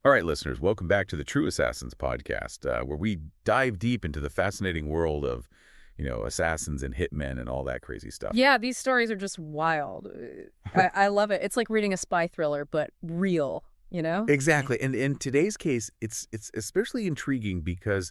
All right, listeners, welcome back to the True Assassins podcast, where we dive deep into the fascinating world of, assassins and hitmen and all that crazy stuff. Yeah, these stories are just wild. I love it. It's like reading a spy thriller, but real, you know? Exactly. And in today's case, it's especially intriguing because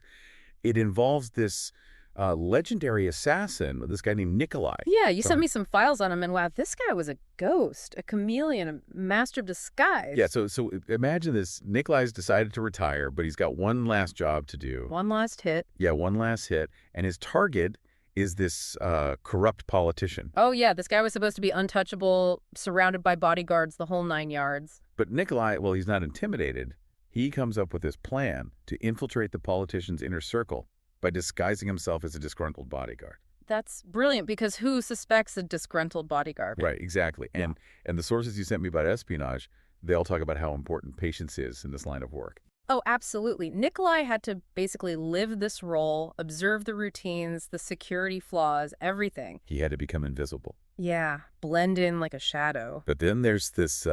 it involves this legendary assassin, this guy named Nikolai. Yeah, you So- sent me some files on him, and wow, this guy was a ghost, a chameleon, a master of disguise. Yeah, so imagine this. Nikolai's decided to retire, but he's got one last job to do. One last hit. Yeah, one last hit. And his target is this corrupt politician. Oh, yeah, this guy was supposed to be untouchable, surrounded by bodyguards, the whole 9 yards. But Nikolai, well, he's not intimidated. He comes up with this plan to infiltrate the politician's inner circle by disguising himself as a disgruntled bodyguard. That's brilliant, because who suspects a disgruntled bodyguard? Right, exactly. And the sources you sent me about espionage, they all talk about how important patience is in this line of work. Oh, absolutely. Nikolai had to basically live this role, observe the routines, the security flaws, everything. He had to become invisible. Yeah, blend in like a shadow. But then there's this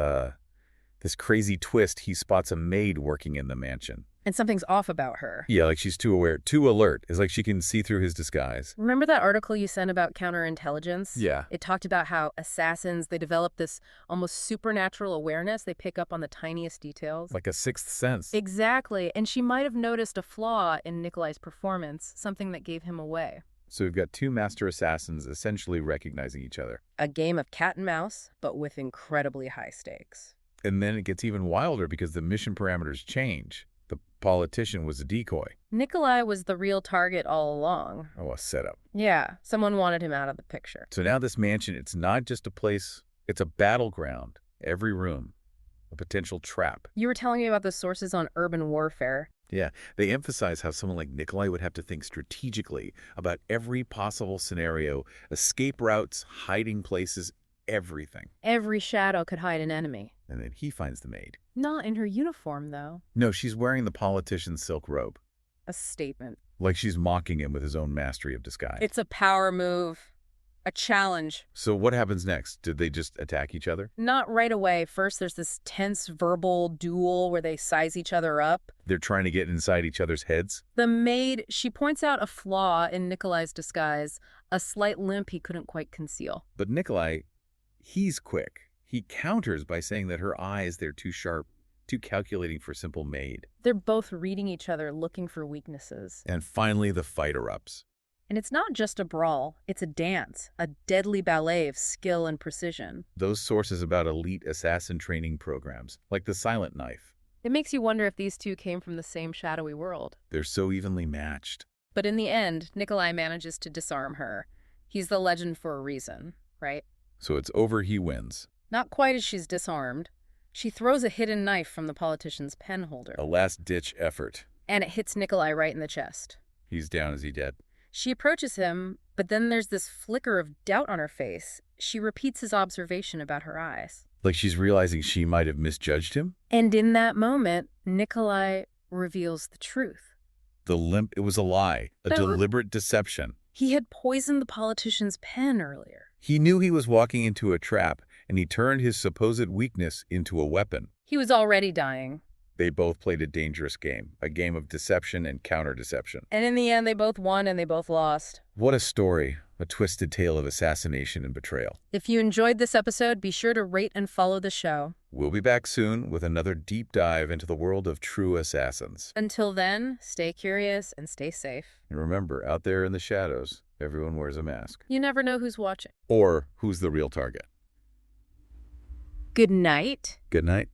crazy twist. He spots a maid working in the mansion. And something's off about her. Yeah, like she's too aware, too alert. It's like she can see through his disguise. Remember that article you sent about counterintelligence? Yeah. It talked about how assassins, they develop this almost supernatural awareness. They pick up on the tiniest details. Like a sixth sense. Exactly. And she might have noticed a flaw in Nikolai's performance, something that gave him away. So we've got two master assassins essentially recognizing each other. A game of cat and mouse, but with incredibly high stakes. And then it gets even wilder because the mission parameters change. The politician was a decoy. Nikolai was the real target all along. Oh, a setup. Yeah, someone wanted him out of the picture. So now this mansion, it's not just a place, it's a battleground. Every room, a potential trap. You were telling me about the sources on urban warfare. Yeah, they emphasize how someone like Nikolai would have to think strategically about every possible scenario, escape routes, hiding places, everything. Every shadow could hide an enemy. And then he finds the maid. Not in her uniform, though. No, she's wearing the politician's silk robe. A statement. Like she's mocking him with his own mastery of disguise. It's a power move. A challenge. So what happens next? Did they just attack each other? Not right away. First, there's this tense verbal duel where they size each other up. They're trying to get inside each other's heads? The maid, she points out a flaw in Nikolai's disguise, a slight limp he couldn't quite conceal. But Nikolai, he's quick. He counters by saying that her eyes, they're too sharp, too calculating for simple maid. They're both reading each other, looking for weaknesses. And finally, the fight erupts. And it's not just a brawl, it's a dance, a deadly ballet of skill and precision. Those sources about elite assassin training programs, like the Silent Knife, It makes you wonder if these two came from the same shadowy world. they're so evenly matched. But in the end, Nikolai manages to disarm her. He's the legend for a reason, right? So it's over, he wins. Not quite as she's disarmed. She throws a hidden knife from the politician's pen holder, A last-ditch effort. and it hits Nikolai right in the chest. He's down. Is he dead? She approaches him, but then there's this flicker of doubt on her face. She repeats his observation about her eyes. Like she's realizing she might have misjudged him? And in that moment, Nikolai reveals the truth. The limp, it was a lie, a That was- deliberate deception. He had poisoned the politician's pen earlier. He knew he was walking into a trap, and he turned his supposed weakness into a weapon. He was already dying. They both played a dangerous game, a game of deception and counter-deception. And in the end, they both won and they both lost. What a story, a twisted tale of assassination and betrayal. If you enjoyed this episode, be sure to rate and follow the show. We'll be back soon with another deep dive into the world of true assassins. Until then, stay curious and stay safe. And remember, out there in the shadows, everyone wears a mask. You never know who's watching. Or who's the real target. Good night. Good night.